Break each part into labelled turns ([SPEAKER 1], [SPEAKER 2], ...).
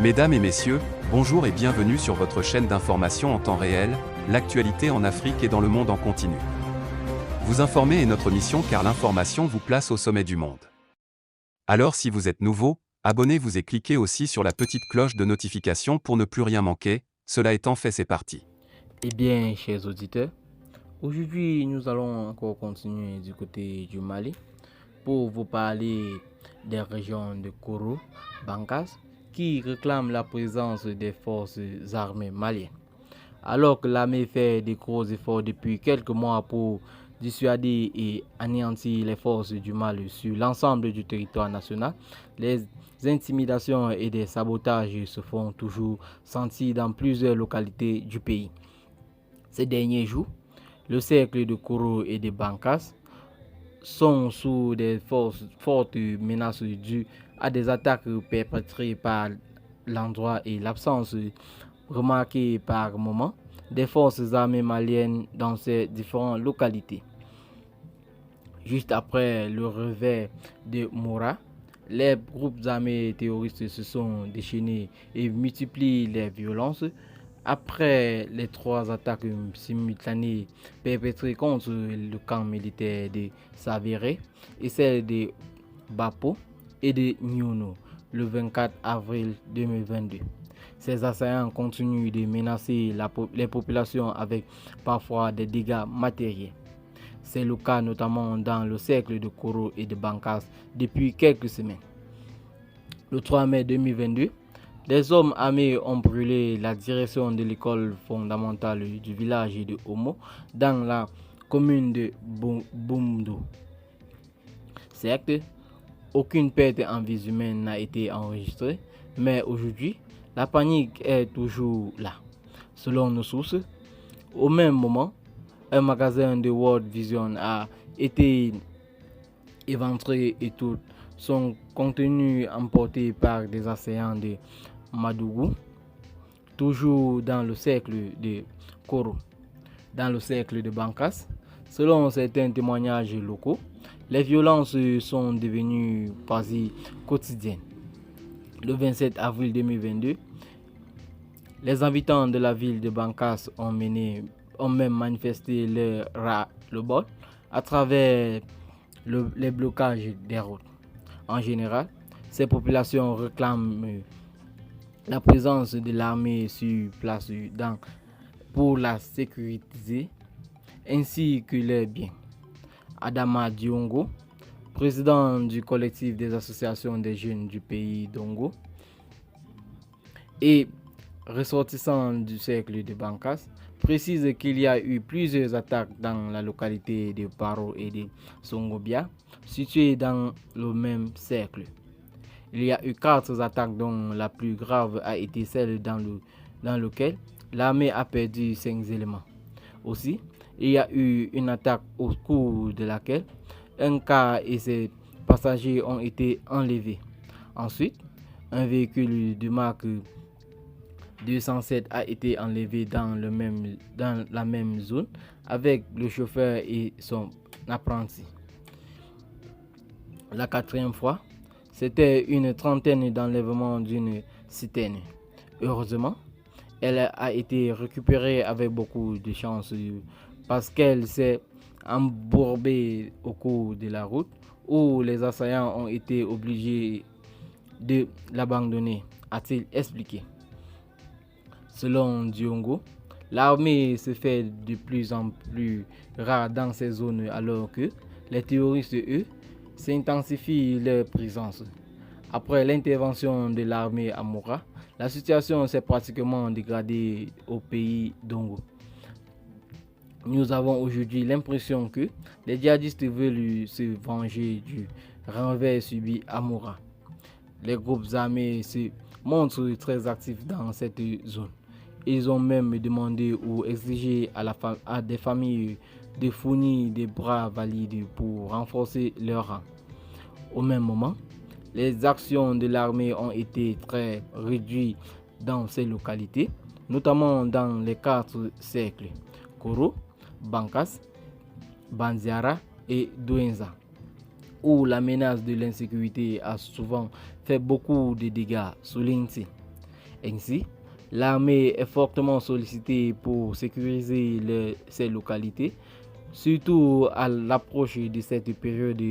[SPEAKER 1] Mesdames et messieurs, bonjour et bienvenue sur votre chaîne d'information en temps réel, l'actualité en Afrique et dans le monde en continu. Vous informer est notre mission car l'information vous place au sommet du monde. Alors si vous êtes nouveau, abonnez-vous et cliquez aussi sur la petite cloche de notification pour ne plus rien manquer, cela étant fait c'est parti.
[SPEAKER 2] Eh bien, chers auditeurs, aujourd'hui nous allons encore continuer du côté du Mali pour vous parler des régions de Koro, Bankas, qui réclament la présence des forces armées maliennes. Alors que l'armée fait des gros efforts depuis quelques mois pour dissuader et anéantir les forces du Mali sur l'ensemble du territoire national, les intimidations et des sabotages se font toujours sentir dans plusieurs localités du pays. Ces derniers jours, le cercle de Koro et de Bankas sont sous des fortes menaces dues à des attaques perpétrées par l'endroit et l'absence remarquée par moment des forces armées maliennes dans ces différentes localités. Juste après le revers de Moura, les groupes armés terroristes se sont déchaînés et multiplient les violences après les 3 attaques simultanées perpétrées contre le camp militaire de Savéré et celle de Bapo et de Nyuno le 24 avril 2022. Ces assaillants continuent de menacer les populations avec parfois des dégâts matériels. C'est le cas notamment dans le cercle de Koro et de Bankas depuis quelques semaines. Le 3 mai 2022, des hommes armés ont brûlé la direction de l'école fondamentale du village de Omo dans la commune de Boumdo. Certes, aucune perte en vies humaines n'a été enregistrée, mais aujourd'hui, la panique est toujours là. Selon nos sources, au même moment, un magasin de World Vision a été éventré et tout son contenu emporté par des assaillants de Madougou, toujours dans le cercle de Koro. Dans le cercle de Bankas, selon certains témoignages locaux, les violences sont devenues quasi quotidiennes. Le 27 avril 2022, les habitants de la ville de Bankas ont même manifesté leur ras-le-bol à travers les blocages des routes. En général, ces populations réclament la présence de l'armée sur place pour la sécuriser ainsi que les biens. Adama Diongo, président du collectif des associations des jeunes du pays d'Ongo et ressortissant du cercle de Bankas, précise qu'il y a eu plusieurs attaques dans la localité de Paro et de Songobia, situées dans le même cercle. Il y a eu 4 attaques dont la plus grave a été celle dans laquelle l'armée a perdu 5 éléments. Aussi, il y a eu une attaque au cours de laquelle un car et ses passagers ont été enlevés. Ensuite, un véhicule de marque 207 a été enlevé dans la même zone avec le chauffeur et son apprenti. La 4e fois, c'était une trentaine d'enlèvements d'une citerne. Heureusement, elle a été récupérée avec beaucoup de chance parce qu'elle s'est embourbée au cours de la route où les assaillants ont été obligés de l'abandonner, a-t-il expliqué. Selon Diongo, l'armée se fait de plus en plus rare dans ces zones alors que les terroristes, eux, s'intensifient leur présence. Après l'intervention de l'armée à Moura, la situation s'est pratiquement dégradée au pays d'Ongo. Nous avons aujourd'hui l'impression que les djihadistes veulent se venger du renvers subi à Moura. Les groupes armés se montrent très actifs dans cette zone. Ils ont même demandé ou exigé à des familles de fournir des bras valides pour renforcer leur rang. Au même moment, les actions de l'armée ont été très réduites dans ces localités, notamment dans les 4 cercles, Koro, Bankas, Banziara et Douenza, où la menace de l'insécurité a souvent fait beaucoup de dégâts, souligne-t-il. Ainsi, l'armée est fortement sollicitée pour sécuriser ces localités, surtout à l'approche de cette période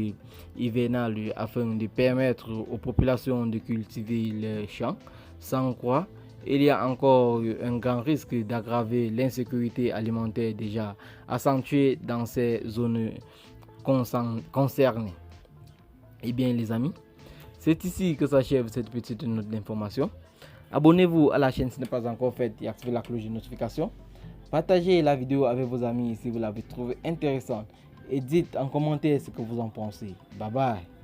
[SPEAKER 2] hivernale afin de permettre aux populations de cultiver leurs champs. Sans quoi, il y a encore un grand risque d'aggraver l'insécurité alimentaire déjà accentuée dans ces zones concernées. Eh bien les amis, c'est ici que s'achève cette petite note d'information. Abonnez-vous à la chaîne si ce n'est pas encore fait et activez la cloche de notification. Partagez la vidéo avec vos amis si vous l'avez trouvée intéressante et dites en commentaire ce que vous en pensez. Bye bye.